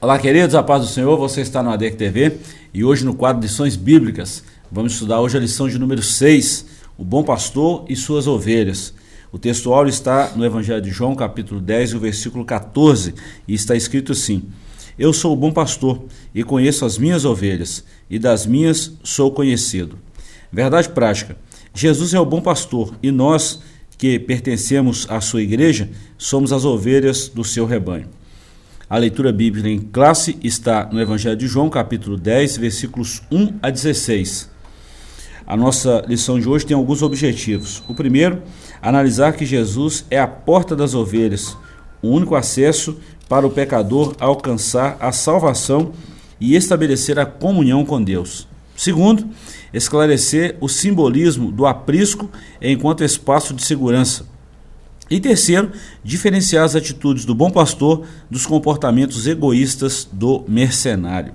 Olá, queridos, a paz do Senhor, você está no ADEC TV e hoje no quadro Lições Bíblicas, vamos estudar hoje a lição de número 6, o bom pastor e suas ovelhas. O texto áureo está no Evangelho de João, capítulo 10, o versículo 14, e está escrito assim: Eu sou o bom pastor e conheço as minhas ovelhas, e das minhas sou conhecido. Verdade prática, Jesus é o bom pastor e nós, que pertencemos à sua igreja, somos as ovelhas do seu rebanho. A leitura bíblica em classe está no Evangelho de João, capítulo 10, versículos 1 a 16. A nossa lição de hoje tem alguns objetivos. O primeiro, analisar que Jesus é a porta das ovelhas, o único acesso para o pecador alcançar a salvação e estabelecer a comunhão com Deus. Segundo, esclarecer o simbolismo do aprisco enquanto espaço de segurança. E terceiro, diferenciar as atitudes do bom pastor dos comportamentos egoístas do mercenário.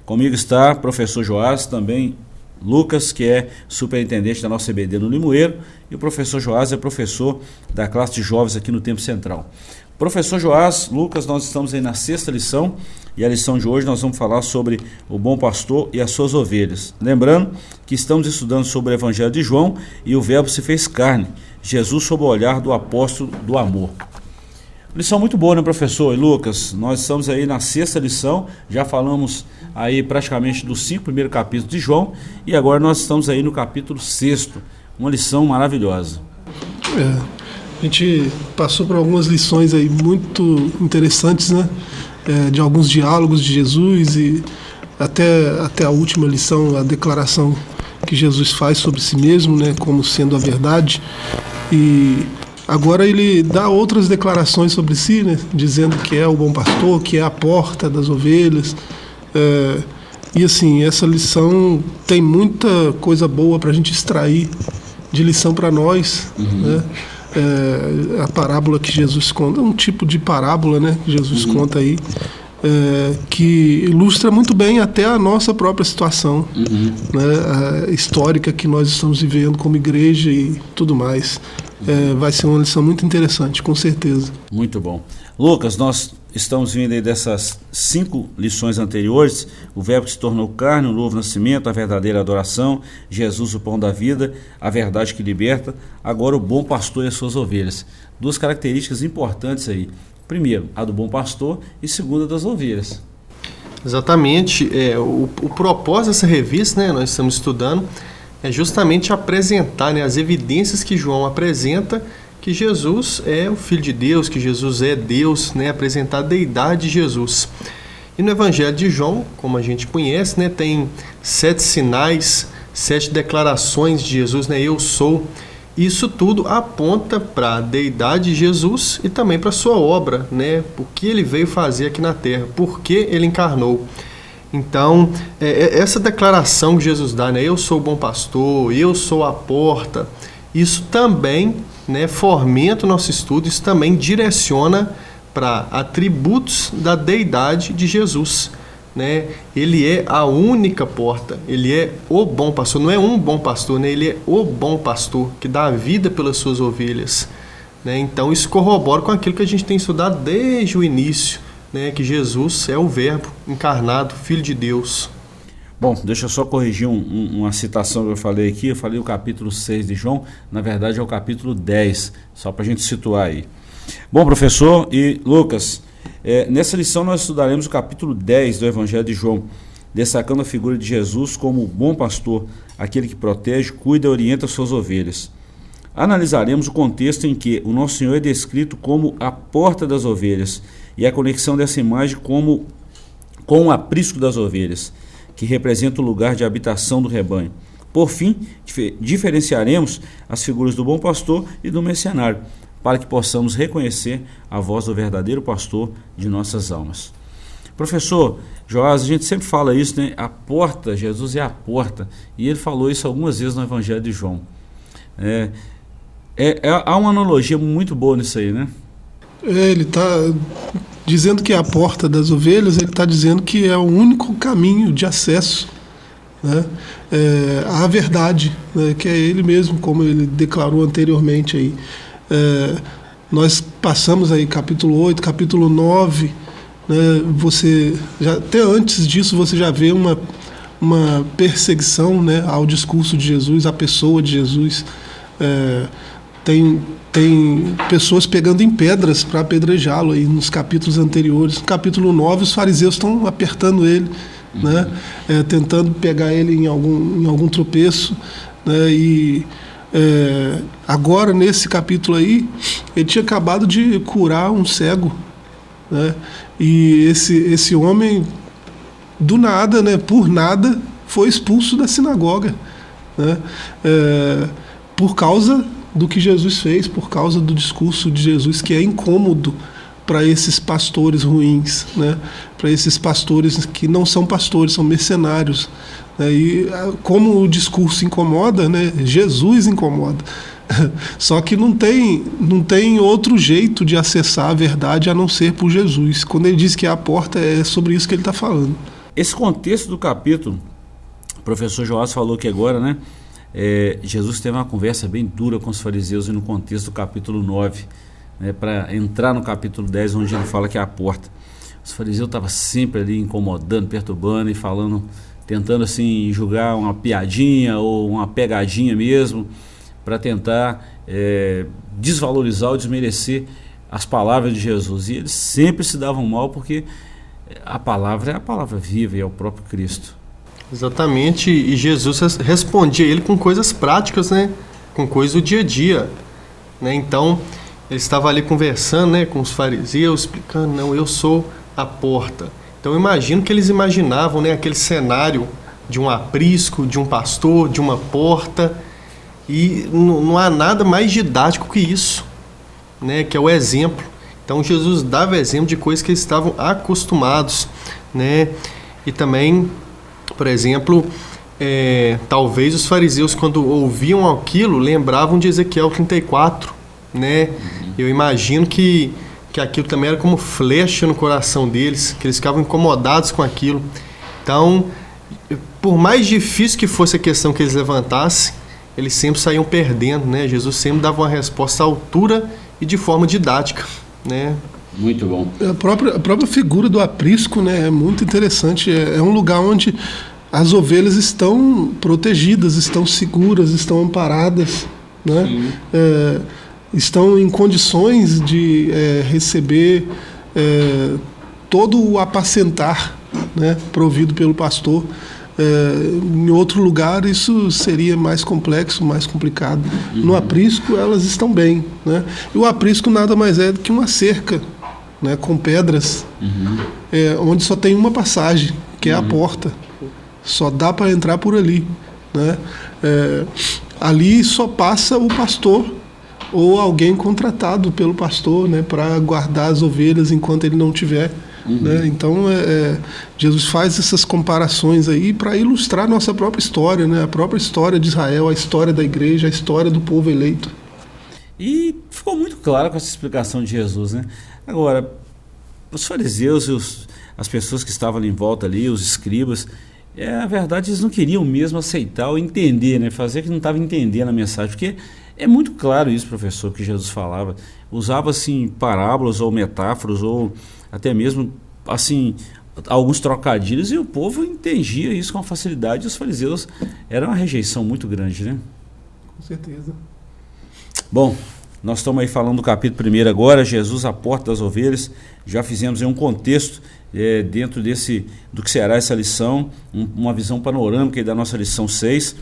Comigo está o professor Joás, também Lucas, que é superintendente da nossa EBD no Limoeiro, e o professor Joás é professor da classe de jovens aqui no Tempo Central. Professor Joás, Lucas, nós estamos aí na 6ª lição, e a lição de hoje nós vamos falar sobre o bom pastor e as suas ovelhas. Lembrando que estamos estudando sobre o Evangelho de João e o verbo se fez carne, Jesus sob o olhar do apóstolo do amor. Lição muito boa, né, professor? E Lucas, nós estamos aí na 6ª lição, já falamos aí praticamente dos 5 primeiros capítulos de João, e agora nós estamos aí no capítulo 6º, uma lição maravilhosa. A gente passou por algumas lições aí muito interessantes, né? De alguns diálogos de Jesus e até a última lição, a declaração que Jesus faz sobre si mesmo, né? Como sendo a verdade. E agora ele dá outras declarações sobre si, né? Dizendo que é o bom pastor, que é a porta das ovelhas. E assim, essa lição tem muita coisa boa para a gente extrair de lição para nós, né? A parábola que Jesus conta, um tipo de parábola, né, que Jesus conta aí, que ilustra muito bem até a nossa própria situação, né, histórica que nós estamos vivendo como igreja e tudo mais. Vai ser uma lição muito interessante, com certeza. Muito bom. Lucas, nós estamos vindo aí dessas 5 lições anteriores: o verbo que se tornou carne, o novo nascimento, a verdadeira adoração, Jesus o pão da vida, a verdade que liberta, agora o bom pastor e as suas ovelhas. 2 características importantes aí: primeiro, a do bom pastor, e segunda, das ovelhas. Exatamente. O propósito dessa revista, né, nós estamos estudando, é justamente apresentar, né, as evidências que João apresenta que Jesus é o Filho de Deus, que Jesus é Deus, né? Apresentar a deidade de Jesus. E no Evangelho de João, como a gente conhece, né, tem 7 sinais, 7 declarações de Jesus, né? Eu sou. Isso tudo aponta para a deidade de Jesus e também para a sua obra, né? O que ele veio fazer aqui na terra, por que ele encarnou. Então, essa declaração que Jesus dá, né? Eu sou o bom pastor, eu sou a porta, isso também, né, fomenta o nosso estudo, isso também direciona para atributos da deidade de Jesus, né? Ele é a única porta, ele é o bom pastor, não é um bom pastor, né? Ele é o bom pastor que dá a vida pelas suas ovelhas, né? Então isso corrobora com aquilo que a gente tem estudado desde o início, né? Que Jesus é o verbo encarnado, Filho de Deus. Bom, deixa eu só corrigir uma citação que eu falei aqui. Eu falei o capítulo 6 de João, na verdade é o capítulo 10, só para a gente situar aí. Bom, professor e Lucas, nessa lição nós estudaremos o capítulo 10 do Evangelho de João, destacando a figura de Jesus como o bom pastor, aquele que protege, cuida e orienta suas ovelhas. Analisaremos o contexto em que o nosso Senhor é descrito como a porta das ovelhas e a conexão dessa imagem com o aprisco das ovelhas, que representa o lugar de habitação do rebanho. Por fim, diferenciaremos as figuras do bom pastor e do mercenário, para que possamos reconhecer a voz do verdadeiro pastor de nossas almas. Professor Joás, a gente sempre fala isso, né? A porta, Jesus é a porta, e ele falou isso algumas vezes no Evangelho de João. Há uma analogia muito boa nisso aí, né? Ele está dizendo que é a porta das ovelhas, ele está dizendo que é o único caminho de acesso, né, à verdade, né, que é ele mesmo, como ele declarou anteriormente aí. Nós passamos aí capítulo 8, capítulo 9, né, até antes disso você já vê uma perseguição, né, ao discurso de Jesus, à pessoa de Jesus. Tem pessoas pegando em pedras para apedrejá-lo aí nos capítulos anteriores. No capítulo 9, os fariseus estão apertando ele, né, tentando pegar ele em algum tropeço, né, agora, nesse capítulo aí, ele tinha acabado de curar um cego, né, e esse homem, do nada, né, por nada, foi expulso da sinagoga, né, por causa do que Jesus fez, por causa do discurso de Jesus, que é incômodo para esses pastores ruins, né, para esses pastores que não são pastores, são mercenários. E como o discurso incomoda, né, Jesus incomoda. Só que não tem outro jeito de acessar a verdade a não ser por Jesus. Quando ele diz que é a porta, é sobre isso que ele está falando. Esse contexto do capítulo, o professor Joás falou que agora, né, Jesus teve uma conversa bem dura com os fariseus e no contexto do capítulo 9, né, para entrar no capítulo 10, onde ele fala que é a porta. Os fariseus estavam sempre ali incomodando, perturbando e falando, tentando assim julgar uma piadinha ou uma pegadinha mesmo, para tentar desvalorizar ou desmerecer as palavras de Jesus. E eles sempre se davam mal, porque a palavra é a palavra viva e é o próprio Cristo. Exatamente, e Jesus respondia ele com coisas práticas, né? Com coisas do dia a dia, né? Então, ele estava ali conversando, né, com os fariseus, explicando, não, eu sou a porta. Então, eu imagino que eles imaginavam, né, aquele cenário de um aprisco, de um pastor, de uma porta, e não há nada mais didático que isso, né, que é o exemplo. Então, Jesus dava exemplo de coisas que eles estavam acostumados, né? E também, por exemplo, talvez os fariseus, quando ouviam aquilo, lembravam de Ezequiel 34, né? Eu imagino que aquilo também era como flecha no coração deles, que eles ficavam incomodados com aquilo. Então, por mais difícil que fosse a questão que eles levantassem, eles sempre saíam perdendo, né? Jesus sempre dava uma resposta à altura e de forma didática, né? Muito bom. A própria figura do aprisco, né, é muito interessante. É um lugar onde as ovelhas estão protegidas, estão seguras, estão amparadas, né? Estão em condições de receber todo o apacentar, né, provido pelo pastor. Em outro lugar isso seria mais complexo, mais complicado. No aprisco elas estão bem, né? E o aprisco nada mais é do que uma cerca, né, com pedras, onde só tem uma passagem, que é a porta. Só dá para entrar por ali, né? Ali só passa o pastor ou alguém contratado pelo pastor, né, para guardar as ovelhas enquanto ele não tiver. Né? Então Jesus faz essas comparações aí para ilustrar a nossa própria história, né? A própria história de Israel, a história da igreja, a história do povo eleito. E ficou muito claro com essa explicação de Jesus, né? Agora, os fariseus e as pessoas que estavam ali em volta ali, os escribas, a verdade, eles não queriam mesmo aceitar ou entender, né? Fazer que não estava entendendo a mensagem, porque é muito claro isso, professor, que Jesus falava. Usava assim parábolas ou metáforas ou até mesmo assim alguns trocadilhos, e o povo entendia isso com facilidade. E os fariseus era uma rejeição muito grande, né? Com certeza. Bom, nós estamos aí falando do capítulo 1 agora, Jesus, a porta das ovelhas. Já fizemos aí um contexto dentro do que será essa lição, uma visão panorâmica aí da nossa lição 6.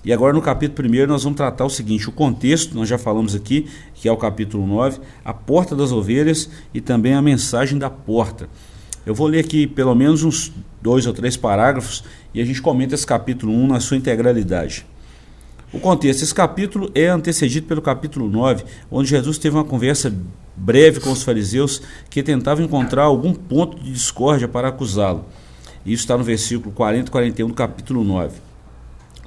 E agora no capítulo 1 nós vamos tratar o seguinte: o contexto, nós já falamos aqui, que é o capítulo 9, a porta das ovelhas e também a mensagem da porta. Eu vou ler aqui pelo menos uns 2 ou 3 parágrafos e a gente comenta esse capítulo 1 na sua integralidade. O contexto: esse capítulo é antecedido pelo capítulo 9, onde Jesus teve uma conversa breve com os fariseus que tentavam encontrar algum ponto de discórdia para acusá-lo. Isso está no versículo 40 e 41 do capítulo 9.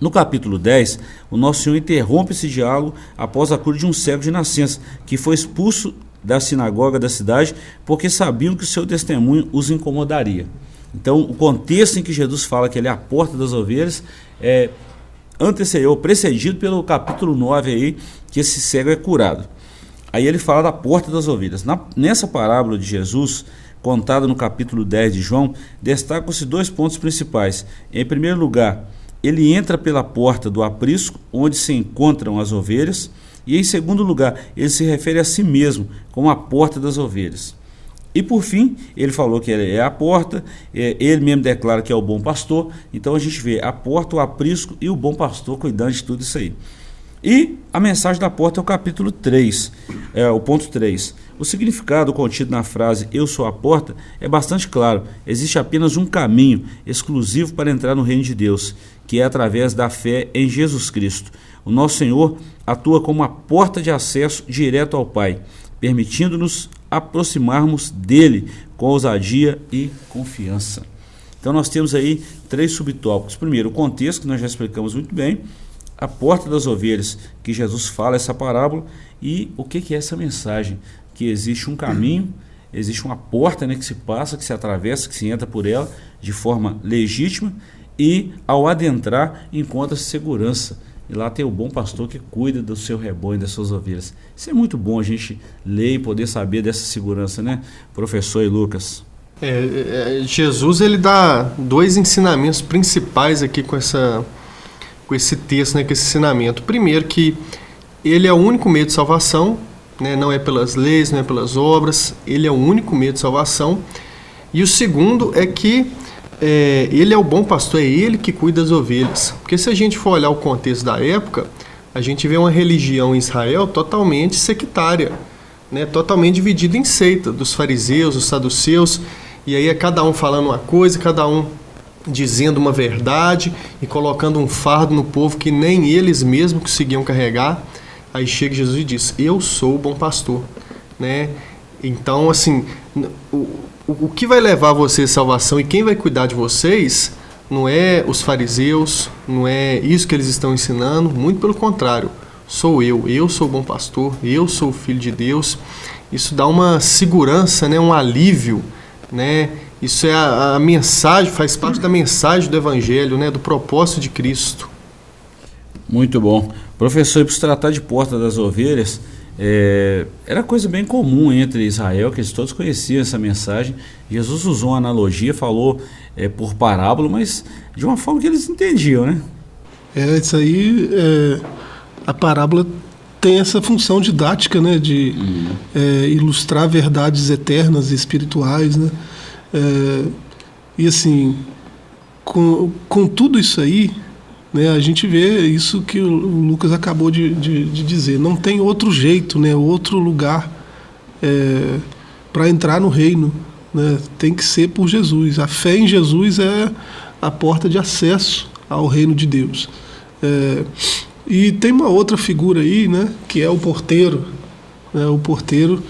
No capítulo 10, o Nosso Senhor interrompe esse diálogo após a cura de um cego de nascença, que foi expulso da sinagoga da cidade porque sabiam que o seu testemunho os incomodaria. Então, o contexto em que Jesus fala que ele é a porta das ovelhas é precedido pelo capítulo 9 aí, que esse cego é curado. Aí ele fala da porta das ovelhas. Nessa parábola de Jesus, contada no capítulo 10 de João, destacam-se 2 pontos principais. Em primeiro lugar, ele entra pela porta do aprisco, onde se encontram as ovelhas, e em segundo lugar, ele se refere a si mesmo como a porta das ovelhas. E por fim, ele falou que ele é a porta, ele mesmo declara que é o bom pastor. Então a gente vê a porta, o aprisco e o bom pastor cuidando de tudo isso aí. E a mensagem da porta é o capítulo 3, o ponto 3. O significado contido na frase "eu sou a porta" é bastante claro. Existe apenas um caminho exclusivo para entrar no reino de Deus, que é através da fé em Jesus Cristo. O nosso Senhor atua como a porta de acesso direto ao Pai, permitindo-nos aproximarmos dele com ousadia e confiança. Então nós temos aí 3 subtópicos. Primeiro, o contexto, que nós já explicamos muito bem, a porta das ovelhas, que Jesus fala essa parábola, e o que é essa mensagem? Que existe um caminho, existe uma porta, né, que se passa, que se atravessa, que se entra por ela de forma legítima, e ao adentrar encontra-se segurança. E lá tem o bom pastor que cuida do seu rebanho, das suas ovelhas. Isso é muito bom a gente ler e poder saber dessa segurança, né, professor e Lucas? Jesus ele dá 2 ensinamentos principais aqui com esse texto, né, com esse ensinamento. Primeiro, que ele é o único meio de salvação, né, não é pelas leis, não é pelas obras, ele é o único meio de salvação. E o segundo é que ele é o bom pastor, é ele que cuida das ovelhas. Porque se a gente for olhar o contexto da época, a gente vê uma religião em Israel totalmente sectária, né, totalmente dividida em seita, dos fariseus, dos saduceus, e aí é cada um falando uma coisa, cada um dizendo uma verdade e colocando um fardo no povo que nem eles mesmos conseguiam carregar. Aí chega Jesus e diz: eu sou o bom pastor, né? Então, assim, o que vai levar vocês à salvação e quem vai cuidar de vocês não é os fariseus, não é isso que eles estão ensinando, muito pelo contrário, sou eu sou o bom pastor, eu sou o filho de Deus. Isso dá uma segurança, né, um alívio, né? Isso é a mensagem, faz parte da mensagem do Evangelho, né, do propósito de Cristo. Muito bom. Professor, para se tratar de porta das ovelhas, era coisa bem comum entre Israel, que eles todos conheciam essa mensagem. Jesus usou uma analogia, falou por parábola, mas de uma forma que eles entendiam, né? Isso aí, a parábola tem essa função didática, né, de ilustrar verdades eternas e espirituais, né? E assim, com tudo isso aí, né, a gente vê isso que o Lucas acabou de dizer. Não tem outro jeito, né, outro lugar para entrar no reino, né? Tem que ser por Jesus. A fé em Jesus é a porta de acesso ao reino de Deus. E tem uma outra figura aí, né, que é o porteiro. Né, o porteiro,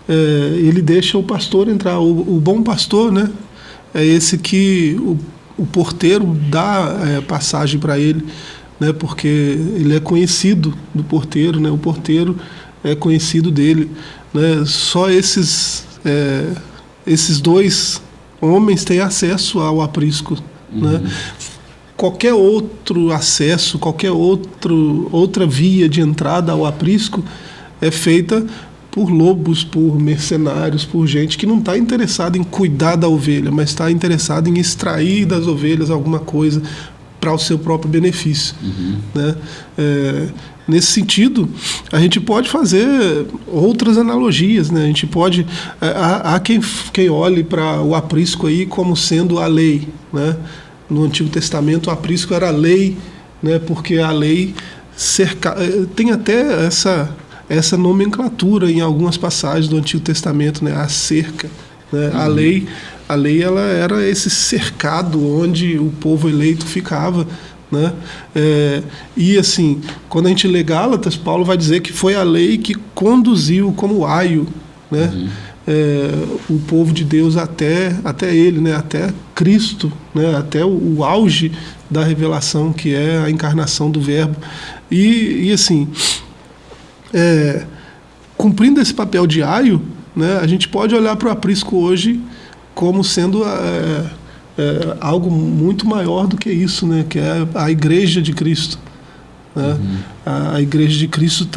ele deixa o pastor entrar. O bom pastor, né, é esse que o porteiro dá passagem para ele, né, porque ele é conhecido do porteiro, né, o porteiro é conhecido dele, né. Só esses 2 homens têm acesso ao aprisco, né. Qualquer outro acesso, qualquer outra via de entrada ao aprisco é feita por lobos, por mercenários, por gente que não está interessada em cuidar da ovelha, mas está interessada em extrair das ovelhas alguma coisa para o seu próprio benefício. Né? Nesse sentido, a gente pode fazer outras analogias, né? A gente pode... Há quem olhe para o aprisco aí como sendo a lei, né? No Antigo Testamento, o aprisco era a lei, né? Porque a lei tem até essa nomenclatura em algumas passagens do Antigo Testamento, né? A cerca, né? A lei ela era esse cercado onde o povo eleito ficava, né? E assim, quando a gente lê Gálatas, Paulo vai dizer que foi a lei que conduziu como aio, né? O povo de Deus até ele, né? Até Cristo, né? Até o auge da revelação, que é a encarnação do Verbo. E assim, cumprindo esse papel de aio, né, a gente pode olhar para o aprisco hoje como sendo algo muito maior do que isso, né, que é a Igreja de Cristo. Né? A Igreja de Cristo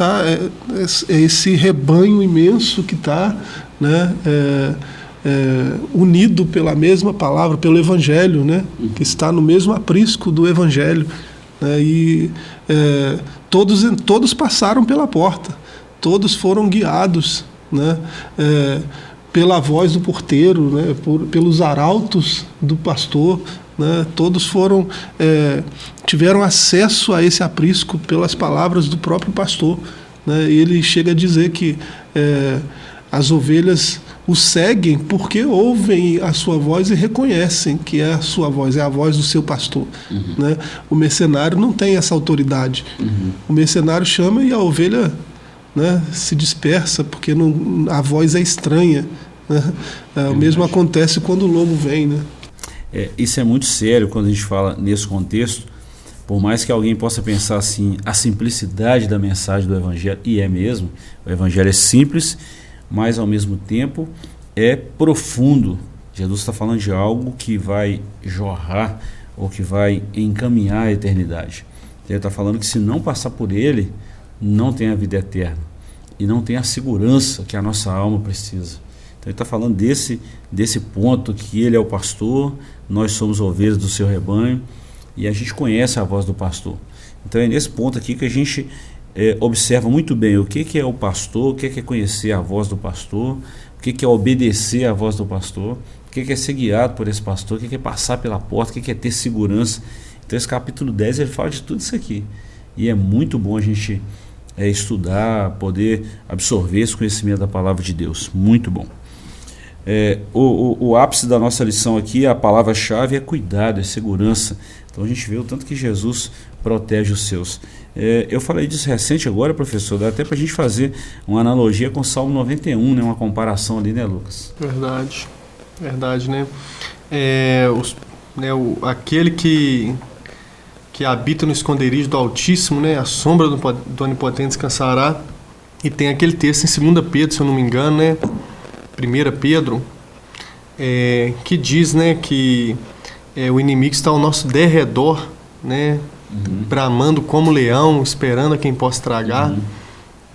é esse rebanho imenso que está, né, unido pela mesma palavra, pelo Evangelho, né? Que está no mesmo aprisco do Evangelho. E todos passaram pela porta, todos foram guiados, né? Pela voz do porteiro, né? Pelos arautos do pastor, né? Todos tiveram acesso a esse aprisco pelas palavras do próprio pastor, né? Ele chega a dizer que as ovelhas o seguem porque ouvem a sua voz e reconhecem que é a sua voz, é a voz do seu pastor. Né? O mercenário não tem essa autoridade. O mercenário chama e a ovelha, né, se dispersa porque a voz é estranha. Né? O mesmo acontece quando o lobo vem. Né? Isso é muito sério quando a gente fala nesse contexto. Por mais que alguém possa pensar assim, a simplicidade da mensagem do Evangelho, e é mesmo, o Evangelho é simples, mas ao mesmo tempo é profundo. Jesus está falando de algo que vai jorrar ou que vai encaminhar a eternidade. Ele está falando que se não passar por ele, não tem a vida eterna e não tem a segurança que a nossa alma precisa. Então ele está falando desse ponto que ele é o pastor, nós somos ovelhas do seu rebanho e a gente conhece a voz do pastor. Então é nesse ponto aqui que a gente observa muito bem o que é o pastor, o que é conhecer a voz do pastor, o que é obedecer à voz do pastor, o que é ser guiado por esse pastor, o que é passar pela porta, o que é ter segurança. Então esse capítulo 10 ele fala de tudo isso aqui. E é muito bom a gente estudar, poder absorver esse conhecimento da palavra de Deus. Muito bom. O ápice da nossa lição aqui, a palavra-chave é cuidado, é segurança. Então a gente vê o tanto que Jesus protege os seus. Eu falei disso recente agora, professor, dá até para a gente fazer uma analogia com o Salmo 91, né? Uma comparação ali, né, Lucas? Verdade, né? Aquele que habita no esconderijo do Altíssimo, né? A sombra do Onipotente descansará. E tem aquele texto em 2 Pedro, se eu não me engano, né? 1 Pedro, que diz, né, que o inimigo está ao nosso derredor, né? Bramando como leão, esperando a quem possa tragar.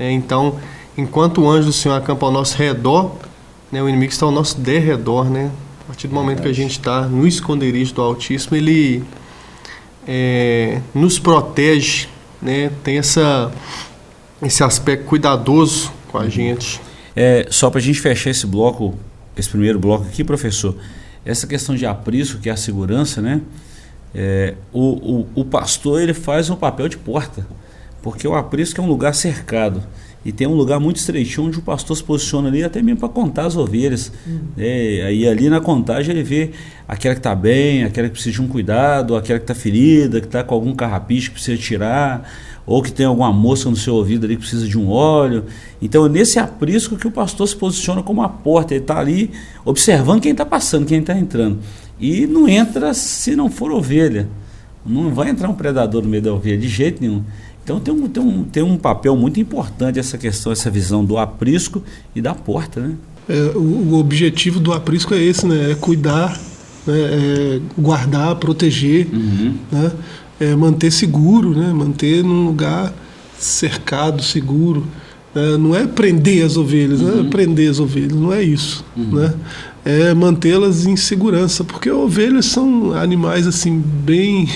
Então, enquanto o anjo do Senhor acampa ao nosso redor, né, o inimigo está ao nosso derredor, né? A partir do momento que a gente está no esconderijo do Altíssimo, ele nos protege, né? Tem esse aspecto cuidadoso com a gente. Só para a gente fechar esse primeiro bloco aqui, professor, essa questão de aprisco, que é a segurança, né? O pastor ele faz um papel de porta, porque o aprisco é um lugar cercado e tem um lugar muito estreitinho onde o pastor se posiciona ali até mesmo para contar as ovelhas. Aí ali na contagem ele vê aquela que está bem, aquela que precisa de um cuidado, aquela que está ferida, que está com algum carrapicho que precisa tirar, ou que tem alguma mosca no seu ouvido ali que precisa de um óleo. Então é nesse aprisco que o pastor se posiciona como a porta, ele está ali observando quem está passando, quem está entrando. E não entra se não for ovelha. Não vai entrar um predador no meio da ovelha, de jeito nenhum. Então tem um papel muito importante essa questão, essa visão do aprisco e da porta, né? O objetivo do aprisco é esse, né? É cuidar, né? Guardar, proteger, né? Manter seguro, né? Manter num lugar cercado, seguro. Não é prender as ovelhas, não é prender as ovelhas, não é isso, né? É mantê-las em segurança, porque ovelhas são animais assim bem,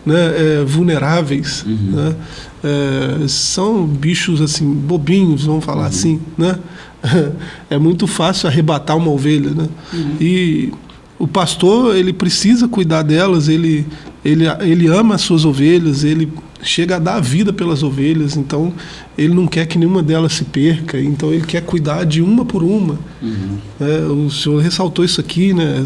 né, vulneráveis, né? São bichos assim bobinhos, vamos falar assim, né? É muito fácil arrebatar uma ovelha, né? E o pastor ele precisa cuidar delas, ele ama as suas ovelhas, ele chega a dar a vida pelas ovelhas, então ele não quer que nenhuma delas se perca, então ele quer cuidar de uma por uma. O senhor ressaltou isso aqui, né?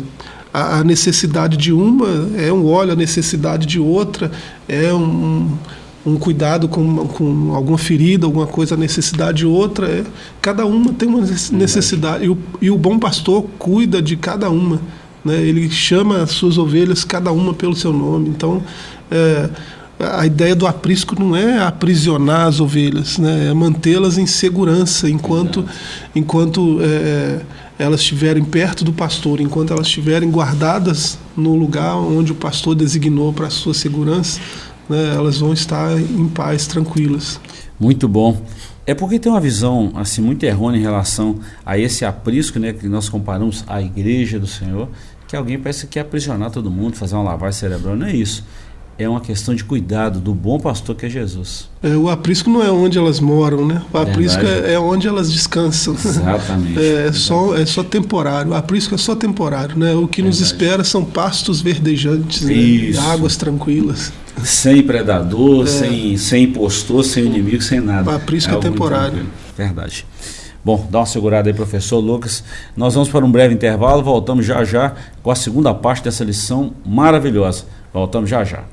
A necessidade de uma é um óleo, a necessidade de outra é um cuidado com alguma ferida, alguma coisa, a necessidade de outra cada uma tem uma necessidade, e o bom pastor cuida de cada uma, né? Ele chama as suas ovelhas cada uma pelo seu nome. Então a ideia do aprisco não é aprisionar as ovelhas, né? É mantê-las em segurança enquanto elas estiverem perto do pastor, enquanto elas estiverem guardadas no lugar onde o pastor designou para a sua segurança, né? Elas vão estar em paz, tranquilas. Muito bom. É porque tem uma visão assim muito errônea em relação a esse aprisco, né, que nós comparamos à igreja do Senhor, que alguém parece que quer aprisionar todo mundo, fazer uma lavagem cerebral. Não é isso. É uma questão de cuidado do bom pastor que é Jesus. O aprisco não é onde elas moram, né? O aprisco é onde elas descansam. Exatamente. É só temporário. O aprisco é só temporário, né? O que nos espera são pastos verdejantes, né? Águas tranquilas. Sem predador, sem impostor, sem inimigo, sem nada. O aprisco é temporário. Verdade. Bom, dá uma segurada aí, professor Lucas. Nós vamos para um breve intervalo, voltamos já já com a segunda parte dessa lição maravilhosa. Voltamos já já.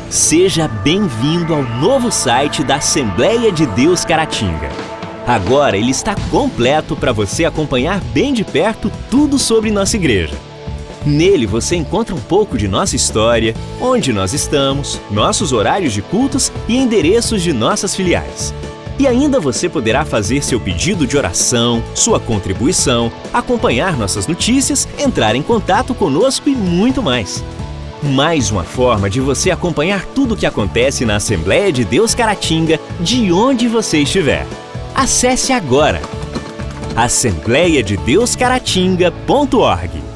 Seja bem-vindo ao novo site da Assembleia de Deus Caratinga. Agora ele está completo para você acompanhar bem de perto tudo sobre nossa igreja. Nele você encontra um pouco de nossa história, onde nós estamos, nossos horários de cultos e endereços de nossas filiais. E ainda você poderá fazer seu pedido de oração, sua contribuição, acompanhar nossas notícias, entrar em contato conosco e muito mais. Mais uma forma de você acompanhar tudo o que acontece na Assembleia de Deus Caratinga, de onde você estiver. Acesse agora assembleiadedeuscaratinga.org.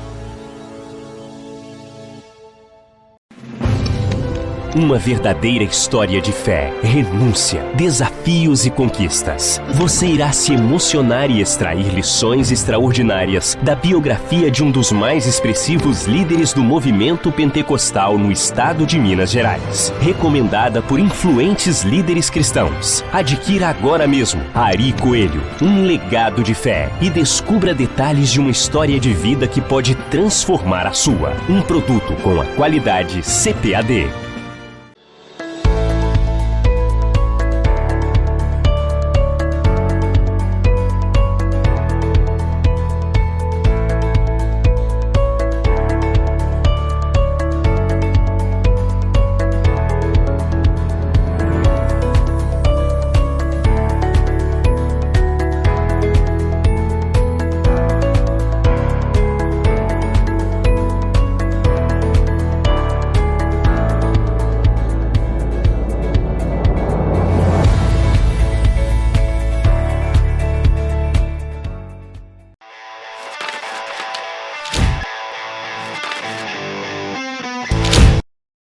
Uma verdadeira história de fé, renúncia, desafios e conquistas. Você irá se emocionar e extrair lições extraordinárias da biografia de um dos mais expressivos líderes do movimento pentecostal no estado de Minas Gerais. Recomendada por influentes líderes cristãos. Adquira agora mesmo Ari Coelho, um legado de fé, e descubra detalhes de uma história de vida que pode transformar a sua. Um produto com a qualidade CPAD.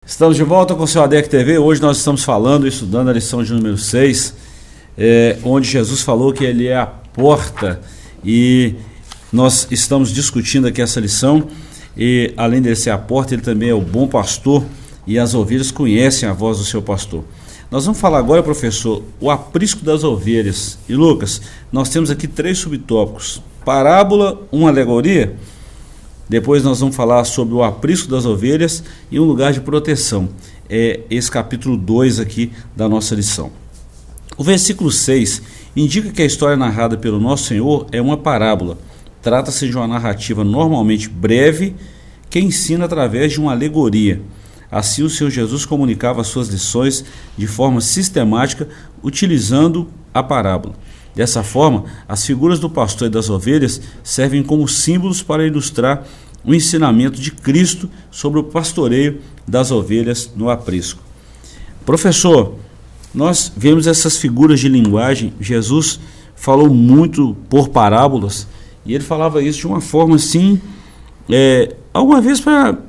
Estamos de volta com o seu ADEC TV. Hoje nós estamos falando, estudando a lição de número 6, onde Jesus falou que ele é a porta, e nós estamos discutindo aqui essa lição. E além de ser a porta, ele também é o bom pastor, e as ovelhas conhecem a voz do seu pastor. Nós vamos falar agora, professor, o aprisco das ovelhas. E Lucas, nós temos aqui 3 subtópicos: parábola, uma alegoria. Depois nós vamos falar sobre o aprisco das ovelhas e um lugar de proteção. É esse capítulo 2 aqui da nossa lição. O versículo 6 indica que a história narrada pelo nosso Senhor é uma parábola. Trata-se de uma narrativa normalmente breve que ensina através de uma alegoria. Assim o Senhor Jesus comunicava suas lições de forma sistemática utilizando a parábola. Dessa forma, as figuras do pastor e das ovelhas servem como símbolos para ilustrar o ensinamento de Cristo sobre o pastoreio das ovelhas no aprisco. Professor, nós vemos essas figuras de linguagem. Jesus falou muito por parábolas, e ele falava isso de uma forma assim, alguma vez,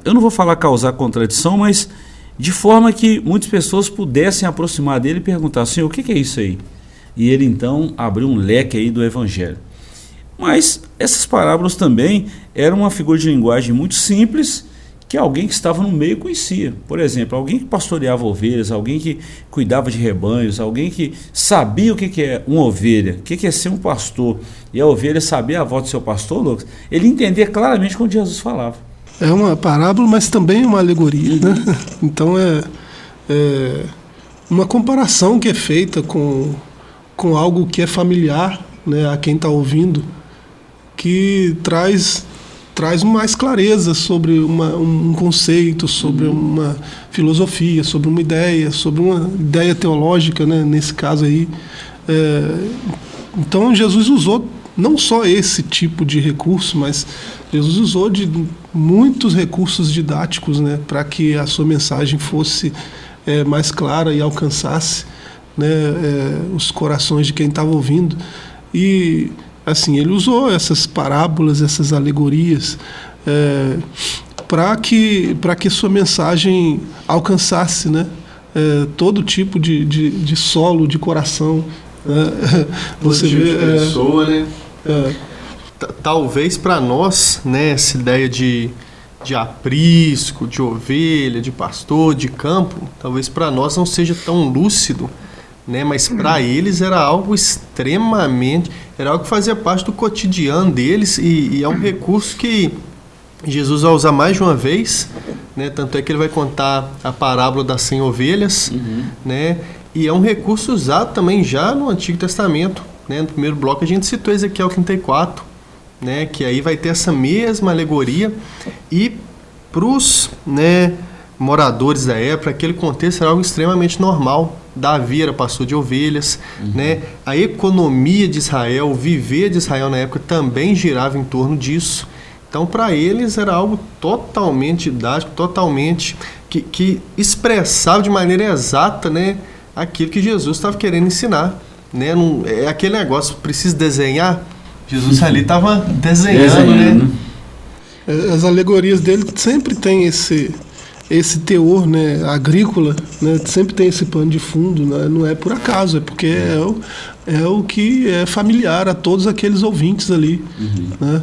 eu não vou falar causar contradição, mas de forma que muitas pessoas pudessem aproximar dele e perguntar: Senhor, o que é isso aí? E ele então abriu um leque aí do evangelho. Mas essas parábolas também eram uma figura de linguagem muito simples, que alguém que estava no meio conhecia. Por exemplo, alguém que pastoreava ovelhas, alguém que cuidava de rebanhos, alguém que sabia o que é uma ovelha, o que é ser um pastor, e a ovelha sabia a voz do seu pastor, Lucas, ele entendia claramente quando Jesus falava. É uma parábola, mas também uma alegoria, né? Então é uma comparação que é feita com algo que é familiar, né, a quem está ouvindo, que traz mais clareza sobre um conceito, sobre uma filosofia, sobre uma ideia teológica, né, nesse caso aí. Então Jesus usou não só esse tipo de recurso, mas Jesus usou de muitos recursos didáticos, né, para que a sua mensagem fosse mais clara e alcançasse, né, os corações de quem estava ouvindo. E assim, ele usou essas parábolas, essas alegorias, para que sua mensagem alcançasse, né, todo tipo de solo, de coração. Você vê pessoa, né? Talvez para nós, né, essa ideia de aprisco, de ovelha, de pastor, de campo, talvez para nós não seja tão lúcido, né, mas para eles era algo extremamente, era algo que fazia parte do cotidiano deles, e é um recurso que Jesus vai usar mais de uma vez, né, tanto é que ele vai contar a parábola das 100 ovelhas, né, e é um recurso usado também já no Antigo Testamento, né, no primeiro bloco a gente citou Ezequiel 34, né, que aí vai ter essa mesma alegoria, e para os, né, moradores da época, aquele contexto era algo extremamente normal. Davi era pastor de ovelhas, né? A economia de Israel, o viver de Israel na época também girava em torno disso. Então, para eles era algo totalmente didático, totalmente que expressava de maneira exata, né, aquilo que Jesus estava querendo ensinar, né? Não, é aquele negócio, precisa desenhar. Jesus ali estava desenhando, né? As alegorias dele sempre tem esse teor, né, agrícola, né, sempre tem esse pano de fundo, né, não é por acaso, é porque é o que é familiar a todos aqueles ouvintes ali, né,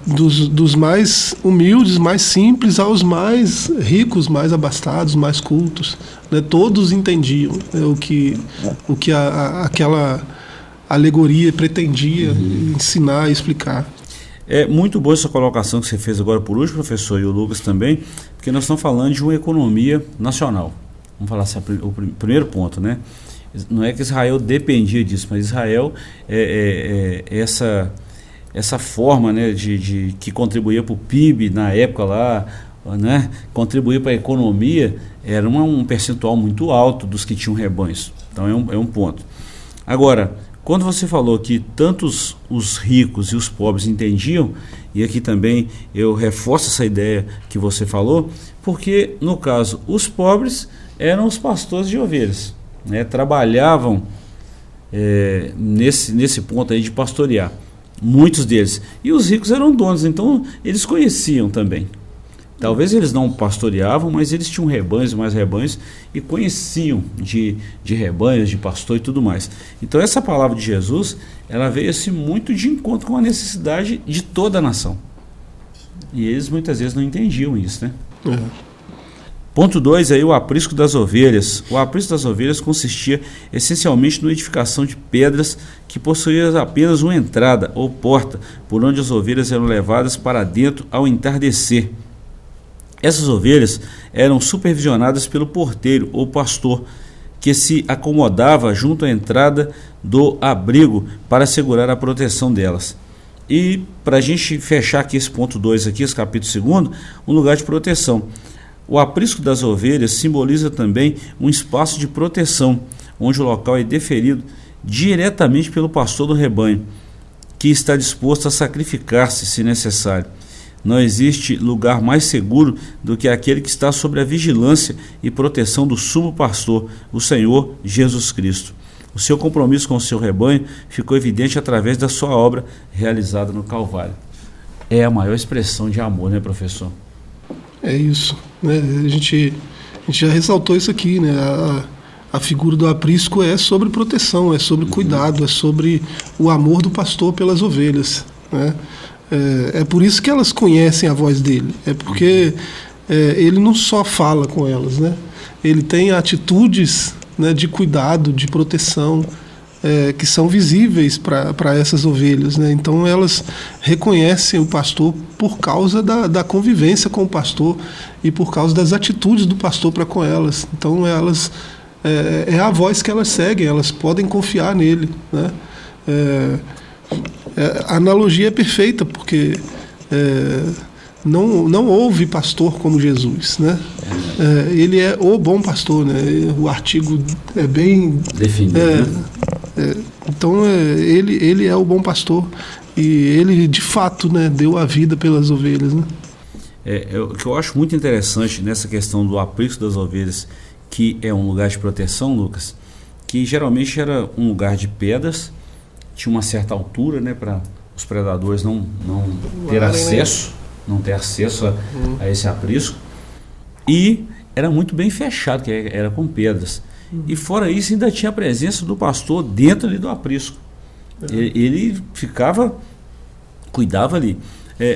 dos mais humildes, mais simples, aos mais ricos, mais abastados, mais cultos, né, todos entendiam, né, o que aquela alegoria pretendia ensinar e explicar. É muito boa essa colocação que você fez agora por último, professor, e o Lucas também, porque nós estamos falando de uma economia nacional. Vamos falar assim, o primeiro ponto, né? Não é que Israel dependia disso, mas Israel essa forma, né, que contribuía para o PIB na época lá, né, contribuía para a economia, era um percentual muito alto dos que tinham rebanhos. Então é um ponto. Agora, quando você falou que tantos os ricos e os pobres entendiam, e aqui também eu reforço essa ideia que você falou, porque no caso os pobres eram os pastores de ovelhas, né, trabalhavam nesse ponto aí de pastorear, muitos deles, e os ricos eram donos, então eles conheciam também. Talvez eles não pastoreavam, mas eles tinham rebanhos, mais rebanhos, e conheciam de rebanhos, de pastor e tudo mais. Então essa palavra de Jesus, ela veio assim muito de encontro com a necessidade de toda a nação. E eles muitas vezes não entendiam isso, né? Ponto 2, aí o aprisco das ovelhas. O aprisco das ovelhas consistia essencialmente na edificação de pedras que possuíam apenas uma entrada ou porta, por onde as ovelhas eram levadas para dentro ao entardecer. Essas ovelhas eram supervisionadas pelo porteiro ou pastor, que se acomodava junto à entrada do abrigo para assegurar a proteção delas. E para a gente fechar aqui esse ponto 2, aqui, esse capítulo 2, um lugar de proteção. O aprisco das ovelhas simboliza também um espaço de proteção, onde o local é deferido diretamente pelo pastor do rebanho, que está disposto a sacrificar-se se necessário. Não existe lugar mais seguro do que aquele que está sob a vigilância e proteção do sumo pastor, o Senhor Jesus Cristo. O seu compromisso com o seu rebanho ficou evidente através da sua obra realizada no Calvário. É a maior expressão de amor, né, professor? É isso, né? A gente já ressaltou isso aqui, né? A figura do aprisco é sobre proteção, é sobre cuidado, é sobre o amor do pastor pelas ovelhas, né? É por isso que elas conhecem a voz dele, é porque ele não só fala com elas, né? Ele tem atitudes, né, de cuidado, de proteção, que são visíveis para essas ovelhas, né? Então elas reconhecem o pastor por causa da convivência com o pastor e por causa das atitudes do pastor para com elas. Então elas é a voz que elas seguem, elas podem confiar nele, né? A analogia é perfeita, porque não houve pastor como Jesus, né? Ele é o bom pastor, né? O artigo é bem definido. Então ele é o bom pastor e ele de fato, né, deu a vida pelas ovelhas, né? O que eu acho muito interessante nessa questão do aprisco das ovelhas, que é um lugar de proteção, Lucas, que geralmente era um lugar de pedras, tinha uma certa altura, né, para os predadores não ter acesso, a esse aprisco, e era muito bem fechado, que era com pedras. E fora isso ainda tinha a presença do pastor dentro ali do aprisco. Ele cuidava ali.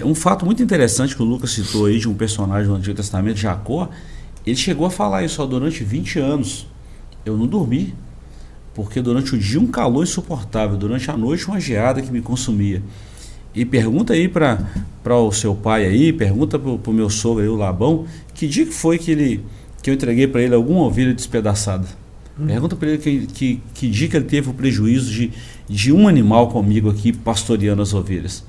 Um fato muito interessante que o Lucas citou aí de um personagem do Antigo Testamento, Jacó, ele chegou a falar isso, durante 20 anos eu não dormi, porque durante o dia um calor insuportável, durante a noite uma geada que me consumia. E pergunta aí para o seu pai aí, pergunta para o meu sogro aí, o Labão, que dia que foi que eu entreguei para ele alguma ovelha despedaçada. Pergunta para ele que dia que ele teve o prejuízo de um animal comigo aqui pastoreando as ovelhas.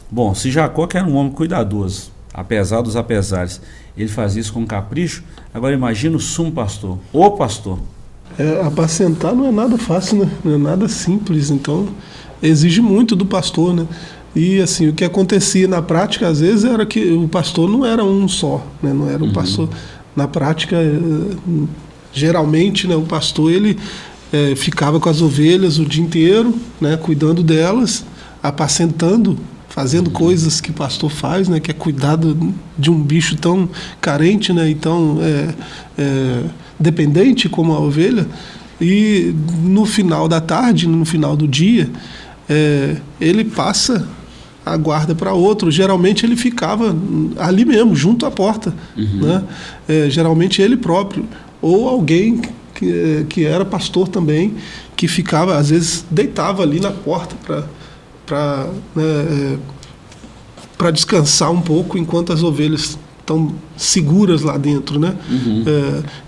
Bom, se Jacó, que era um homem cuidadoso, apesar dos apesares, ele fazia isso com capricho, agora imagina o sumo pastor, o pastor. Apacentar não é nada fácil, né? Não é nada simples, então exige muito do pastor, né? E assim, o que acontecia na prática às vezes era que o pastor não era um só, né? Não era um pastor. Na prática, geralmente, né, o pastor ele ficava com as ovelhas o dia inteiro, né, cuidando delas, apacentando, fazendo coisas que o pastor faz, né, que é cuidar de um bicho tão carente, né, e tão dependente como a ovelha. E no final da tarde, no final do dia, ele passa a guarda para outro. Geralmente ele ficava ali mesmo, junto à porta, né? Geralmente ele próprio, ou alguém que era pastor também, que ficava, às vezes deitava ali na porta para descansar um pouco enquanto as ovelhas estão seguras lá dentro, né?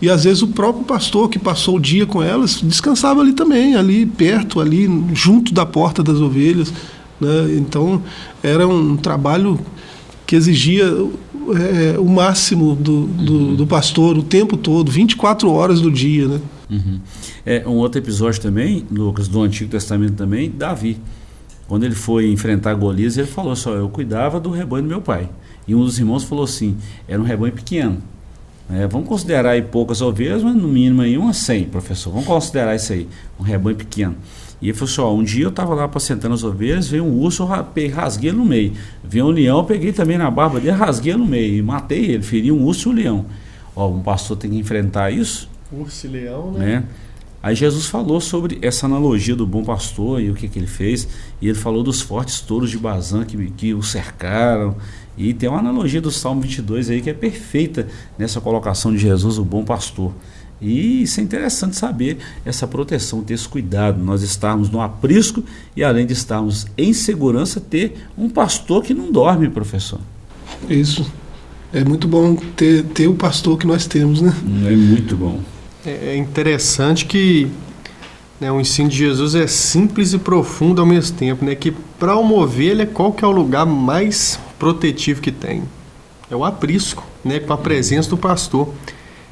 E às vezes o próprio pastor que passou o dia com elas descansava ali também, ali perto, ali junto da porta das ovelhas, né? Então era um trabalho que exigia o máximo do pastor o tempo todo, 24 horas do dia, né? Um outro episódio também, Lucas, do Antigo Testamento também, Davi, quando ele foi enfrentar Golias, ele falou só, eu cuidava do rebanho do meu pai. E um dos irmãos falou assim, era um rebanho pequeno. Vamos considerar aí poucas ovelhas, mas no mínimo aí umas 100, professor. Vamos considerar isso aí, um rebanho pequeno. E ele falou assim, um dia eu estava lá apacentando as ovelhas, veio um urso, eu rasguei ele no meio. Veio um leão, eu peguei também na barba dele, rasguei ele no meio e matei ele, feri um urso e um leão. Um pastor tem que enfrentar isso. Urso e leão, né? Aí Jesus falou sobre essa analogia do bom pastor e o que ele fez. E ele falou dos fortes touros de Bazã que o cercaram. E tem uma analogia do Salmo 22 aí que é perfeita nessa colocação de Jesus, o bom pastor. E isso é interessante saber, essa proteção, ter esse cuidado, nós estarmos no aprisco e além de estarmos em segurança, ter um pastor que não dorme, professor. Isso, é muito bom ter o pastor que nós temos, né? É muito bom. É interessante que, né, o ensino de Jesus é simples e profundo ao mesmo tempo, né? Que para uma ovelha, qual que é o lugar mais protetivo que tem? É o aprisco, né? Com a presença do pastor.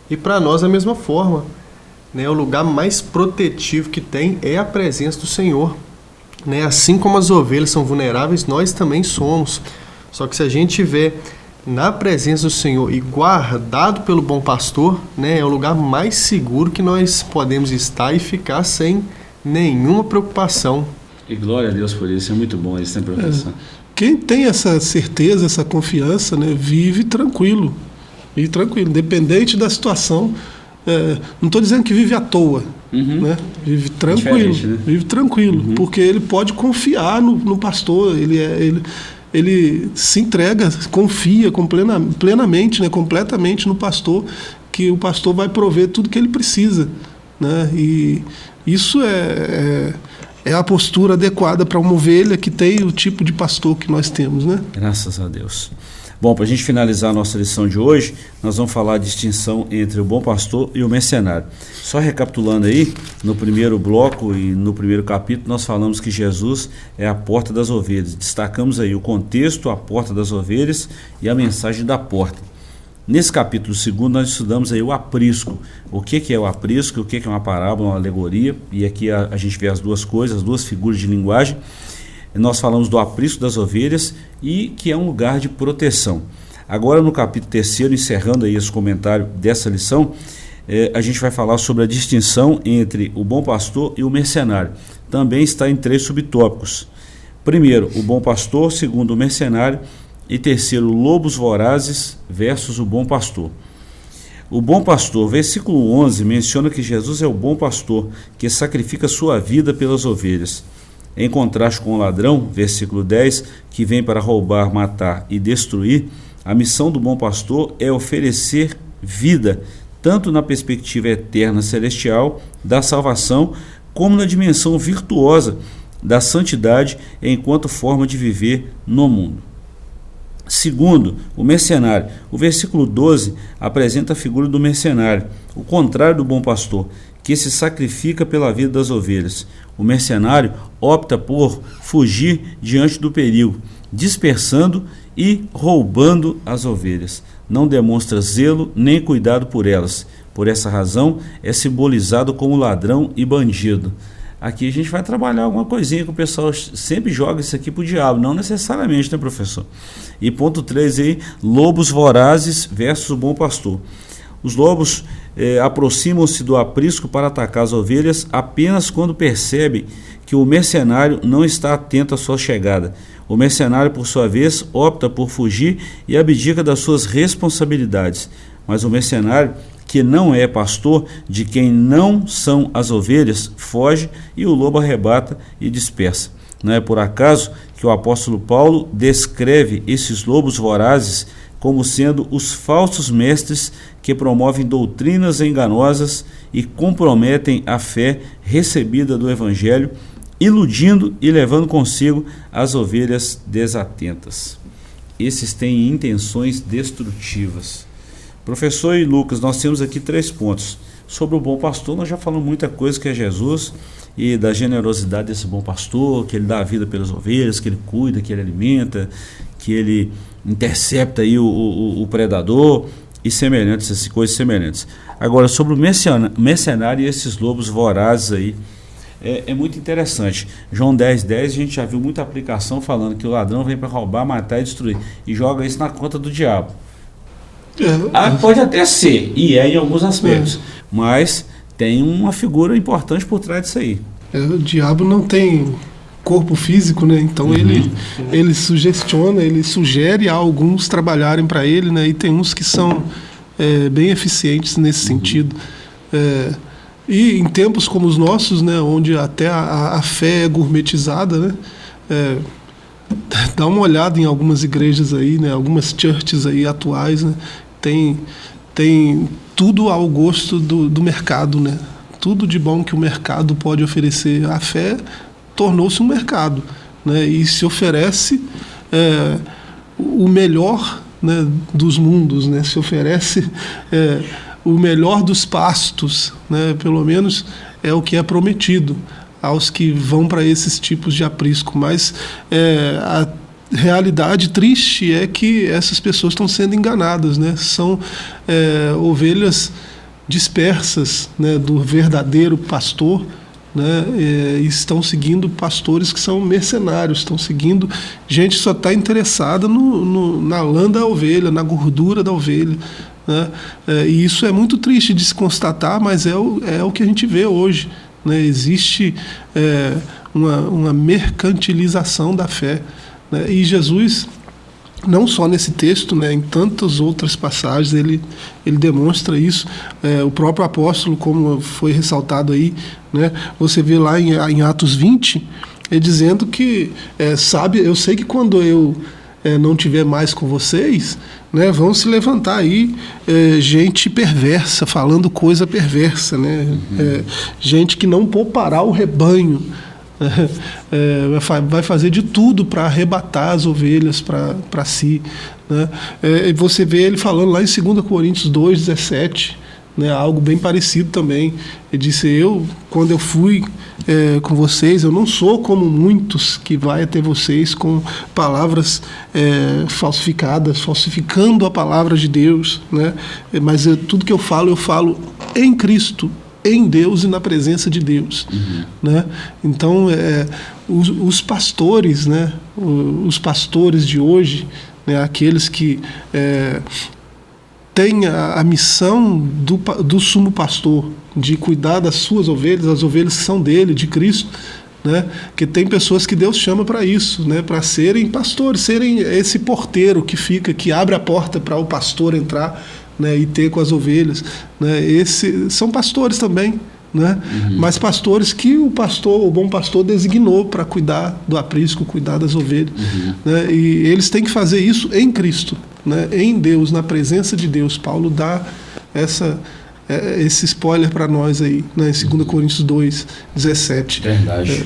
E para nós da mesma forma, né? O lugar mais protetivo que tem é a presença do Senhor, né? Assim como as ovelhas são vulneráveis, nós também somos. Só que se a gente estiver na presença do Senhor e guardado pelo bom pastor, né? É o lugar mais seguro que nós podemos estar e ficar sem nenhuma preocupação. E glória a Deus por isso, é muito bom isso, né, professor? Quem tem essa certeza, essa confiança, né, vive tranquilo, independente da situação. Não estou dizendo que vive à toa, né? Vive tranquilo, né? Vive tranquilo, porque ele pode confiar no pastor, ele se entrega, confia plenamente, né, completamente no pastor, que o pastor vai prover tudo que ele precisa, né? E isso é a postura adequada para uma ovelha que tem o tipo de pastor que nós temos, né? Graças a Deus. Bom, para a gente finalizar a nossa lição de hoje, nós vamos falar a distinção entre o bom pastor e o mercenário. Só recapitulando aí, no primeiro bloco e no primeiro capítulo, nós falamos que Jesus é a porta das ovelhas. Destacamos aí o contexto, a porta das ovelhas e a mensagem da porta. Nesse capítulo 2 nós estudamos aí o aprisco. O que é o aprisco, o que é uma parábola, uma alegoria, e aqui a gente vê as duas coisas, as duas figuras de linguagem. Nós falamos do aprisco das ovelhas e que é um lugar de proteção. Agora no capítulo 3, encerrando aí esse comentário dessa lição, a gente vai falar sobre a distinção entre o bom pastor e o mercenário. Também está em 3 subtópicos. Primeiro, o bom pastor, segundo, o mercenário, e terceiro, lobos vorazes versus o bom pastor. O bom pastor, versículo 11, menciona que Jesus é o bom pastor, que sacrifica sua vida pelas ovelhas. Em contraste com o ladrão, versículo 10, que vem para roubar, matar e destruir, a missão do bom pastor é oferecer vida, tanto na perspectiva eterna celestial da salvação, como na dimensão virtuosa da santidade enquanto forma de viver no mundo. Segundo, o mercenário. O versículo 12 apresenta a figura do mercenário, o contrário do bom pastor, que se sacrifica pela vida das ovelhas. O mercenário opta por fugir diante do perigo, dispersando e roubando as ovelhas. Não demonstra zelo nem cuidado por elas. Por essa razão, é simbolizado como ladrão e bandido. Aqui a gente vai trabalhar alguma coisinha que o pessoal sempre joga isso aqui para o diabo, não necessariamente, né, professor? E ponto 3 aí, lobos vorazes versus o bom pastor. Os lobos aproximam-se do aprisco para atacar as ovelhas apenas quando percebem que o mercenário não está atento à sua chegada. O mercenário, por sua vez, opta por fugir e abdica das suas responsabilidades. Mas o mercenário, que não é pastor, de quem não são as ovelhas, foge e o lobo arrebata e dispersa. Não é por acaso que o apóstolo Paulo descreve esses lobos vorazes como sendo os falsos mestres que promovem doutrinas enganosas e comprometem a fé recebida do Evangelho, iludindo e levando consigo as ovelhas desatentas. Esses têm intenções destrutivas. Professor e Lucas, nós temos aqui 3 pontos. Sobre o bom pastor, nós já falamos muita coisa que é Jesus e da generosidade desse bom pastor, que ele dá a vida pelas ovelhas, que ele cuida, que ele alimenta, que ele intercepta aí o predador e semelhantes, essas coisas semelhantes. Agora, sobre o mercenário e esses lobos vorazes aí, é muito interessante. João 10:10, a gente já viu muita aplicação falando que o ladrão vem para roubar, matar e destruir, e joga isso na conta do diabo. Pode até ser, e é em alguns aspectos, mas tem uma figura importante por trás disso aí. O diabo não tem corpo físico, né? Então ele sugestiona, ele sugere a alguns trabalharem para ele, né? E tem uns que são bem eficientes nesse sentido. E em tempos como os nossos, né, onde até a fé é gourmetizada, né? Dá uma olhada em algumas igrejas aí, né? Algumas churches aí atuais, né? Tem tudo ao gosto do mercado, né? Tudo de bom que o mercado pode oferecer. A fé tornou-se um mercado, né? E se oferece o melhor, né, dos mundos, né? Se oferece o melhor dos pastos, né? Pelo menos é o que é prometido aos que vão para esses tipos de aprisco. Mas a realidade triste é que essas pessoas estão sendo enganadas, né? São ovelhas dispersas, né, do verdadeiro pastor, né? E estão seguindo pastores que são mercenários, estão seguindo gente que só está interessada na lã da ovelha, na gordura da ovelha, né? E isso é muito triste de se constatar, mas é o que a gente vê hoje, né? Existe uma mercantilização da fé, né? E Jesus, não só nesse texto, né, em tantas outras passagens, ele demonstra isso. O próprio apóstolo, como foi ressaltado aí, né, você vê lá em Atos 20, ele dizendo que, eu sei que quando eu não tiver mais com vocês, né, vão se levantar aí gente perversa, falando coisa perversa, né? Gente que não poupará o rebanho, vai fazer de tudo para arrebatar as ovelhas para si, né? Você vê ele falando lá em 2 Coríntios 2:17, né, algo bem parecido também. Ele disse: quando eu fui com vocês, eu não sou como muitos que vai até vocês com palavras falsificadas, falsificando a palavra de Deus, né? Mas tudo que eu falo em Cristo, em Deus e na presença de Deus. Né? Então, os pastores, né, os pastores de hoje, né, aqueles que têm a missão do sumo pastor, de cuidar das suas ovelhas, as ovelhas que são dele, de Cristo, né? Que tem pessoas que Deus chama para isso, né? Para serem pastores, serem esse porteiro que abre a porta para o pastor entrar, né? E ter com as ovelhas, né? São pastores também, né? Mas pastores que o bom pastor designou para cuidar do aprisco, cuidar das ovelhas, né? E eles têm que fazer isso em Cristo, né? Em Deus, na presença de Deus. Paulo dá esse spoiler para nós aí, né? Em 2 Coríntios 2:17. Verdade.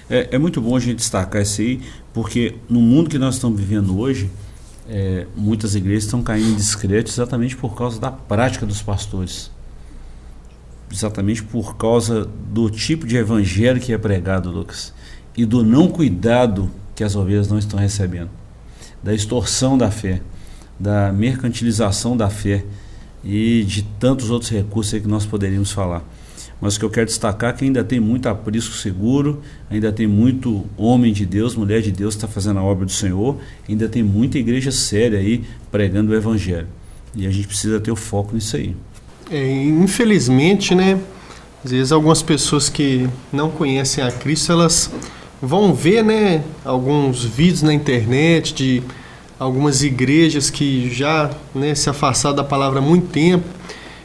É muito bom a gente destacar isso aí, porque no mundo que nós estamos vivendo hoje, muitas igrejas estão caindo em descrédito exatamente por causa da prática dos pastores, exatamente por causa do tipo de evangelho que é pregado, Lucas, e do não cuidado que as ovelhas não estão recebendo, da extorsão da fé, da mercantilização da fé e de tantos outros recursos aí que nós poderíamos falar. Mas o que eu quero destacar é que ainda tem muito aprisco seguro, ainda tem muito homem de Deus, mulher de Deus que está fazendo a obra do Senhor, ainda tem muita igreja séria aí pregando o evangelho. E a gente precisa ter o foco nisso aí. Infelizmente, né, às vezes algumas pessoas que não conhecem a Cristo, elas vão ver, né, alguns vídeos na internet de algumas igrejas que já, né, se afastaram da palavra há muito tempo,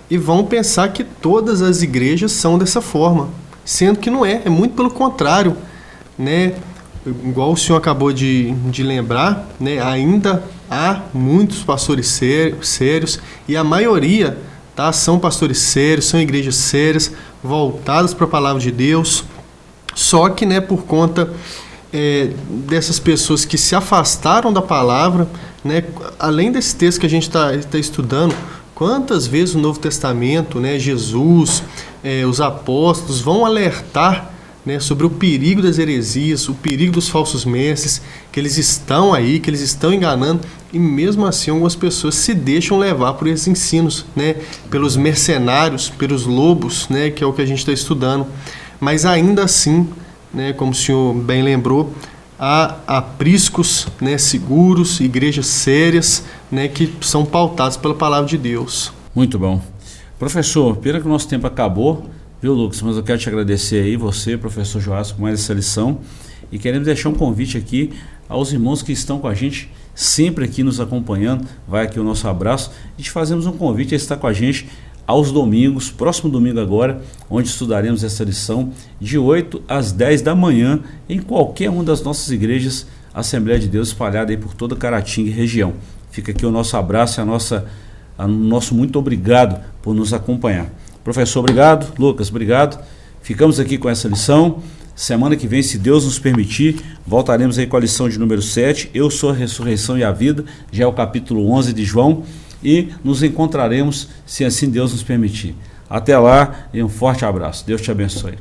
e vão pensar que todas as igrejas são dessa forma, sendo que não é muito pelo contrário, né? Igual o senhor acabou de lembrar, né, ainda há muitos pastores sérios, e a maioria, tá, são pastores sérios, são igrejas sérias, voltadas para a palavra de Deus, só que, né, por conta dessas pessoas que se afastaram da palavra, né, além desse texto que a gente está estudando, quantas vezes no Novo Testamento, né, Jesus, os apóstolos vão alertar, né, sobre o perigo das heresias, o perigo dos falsos mestres, que eles estão aí, que eles estão enganando, e mesmo assim algumas pessoas se deixam levar por esses ensinos, né, pelos mercenários, pelos lobos, né, que é o que a gente está estudando. Mas ainda assim, né, como o senhor bem lembrou, há apriscos, né, seguros, igrejas sérias, né, que são pautadas pela palavra de Deus. Muito bom. Professor, pena que o nosso tempo acabou, viu, Lucas? Mas eu quero te agradecer aí, você, professor Joasco, por mais essa lição, e queremos deixar um convite aqui aos irmãos que estão com a gente, sempre aqui nos acompanhando. Vai aqui o nosso abraço, e te fazemos um convite a estar com a gente aos domingos, próximo domingo agora, onde estudaremos essa lição de 8 às 10 da manhã em qualquer uma das nossas igrejas Assembleia de Deus espalhada aí por toda Caratinga e região. Fica aqui o nosso abraço e o nosso muito obrigado por nos acompanhar. Professor, obrigado. Lucas, obrigado. Ficamos aqui com essa lição. Semana que vem, se Deus nos permitir, voltaremos aí com a lição de número 7. Eu sou a ressurreição e a vida, já é o capítulo 11 de João. E nos encontraremos, se assim Deus nos permitir. Até lá e um forte abraço. Deus te abençoe.